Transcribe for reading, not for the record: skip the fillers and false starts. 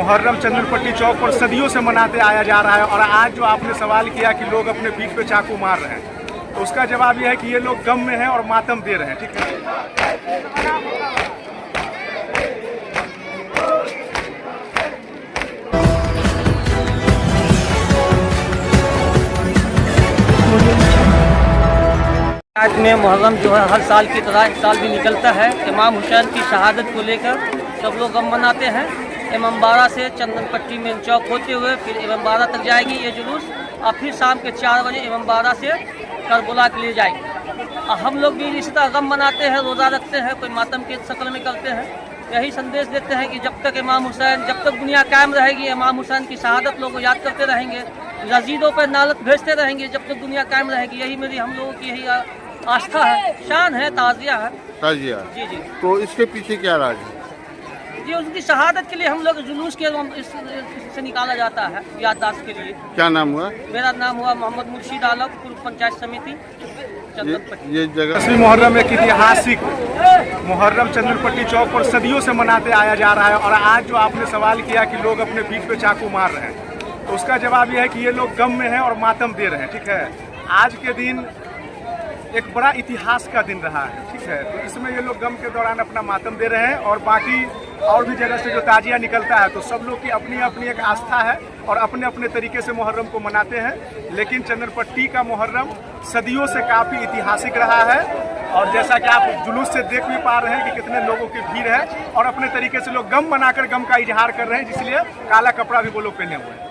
मुहर्रम चंदनपट्टी चौक पर सदियों से मनाते आया जा रहा है। और आज जो आपने सवाल किया कि लोग अपने पीठ पे चाकू मार रहे हैं, तो उसका जवाब यह है कि ये लोग गम में हैं और मातम दे रहे हैं। ठीक है, आज में मुहर्रम जो है हर साल की तरह इस साल भी निकलता है। इमाम हुसैन की शहादत को लेकर सब लोग गम मनाते हैं। इमामबाड़ा से चंदनपट्टी में चौक होते हुए फिर इमामबाड़ा तक जाएगी ये जुलूस, और फिर शाम के 4 बजे इमामबाड़ा से करबला के लिए जाएगी। और हम लोग भी इसी तरह गम मनाते हैं, रोज़ा रखते हैं, कोई मातम के शक्ल में करते हैं। यही संदेश देते हैं कि जब तक इमाम हुसैन, जब तक दुनिया कायम रहेगी, इमाम हुसैन की शहादत लोग याद करते रहेंगे, यजीदों पर नालत भेजते रहेंगे जब तक दुनिया कायम रहेगी। यही मेरी हम लोगों की यही आस्था है, शान है, ताज़िया है। ताज़िया जी जी। तो इसके पीछे क्या राज है? ये उनकी शहादत के लिए हम लोग जुलूस के इससे निकाला जाता है, याददाश्त के लिए। क्या नाम हुआ? मेरा नाम हुआ मोहम्मद मुर्शीद आलम, पूर्व पंचायत समिति चंदनपट्टी। ये जगह 10वीं मुहर्रम एक ऐतिहासिक मुहर्रम चंदनपट्टी चौक पर सदियों से मनाते आया जा रहा है। और आज जो आपने सवाल किया कि लोग अपने पीठ पे चाकू मार रहे हैं, तो उसका जवाब यह है कि ये लोग गम में हैं और मातम दे रहे हैं। ठीक है, आज के दिन एक बड़ा इतिहास का दिन रहा है। ठीक है, तो इसमें ये लोग गम के दौरान अपना मातम दे रहे हैं। और बाकी और भी जगह से जो ताजिया निकलता है, तो सब लोग की अपनी अपनी एक आस्था है और अपने अपने तरीके से मुहर्रम को मनाते हैं। लेकिन चंदनपट्टी का मुहर्रम सदियों से काफ़ी ऐतिहासिक रहा है। और जैसा कि आप जुलूस से देख भी पा रहे हैं कि कितने लोगों की भीड़ है, और अपने तरीके से लोग गम मनाकर गम का इजहार कर रहे हैं, जिसलिए काला कपड़ा भी वो लोग पहने हुए हैं।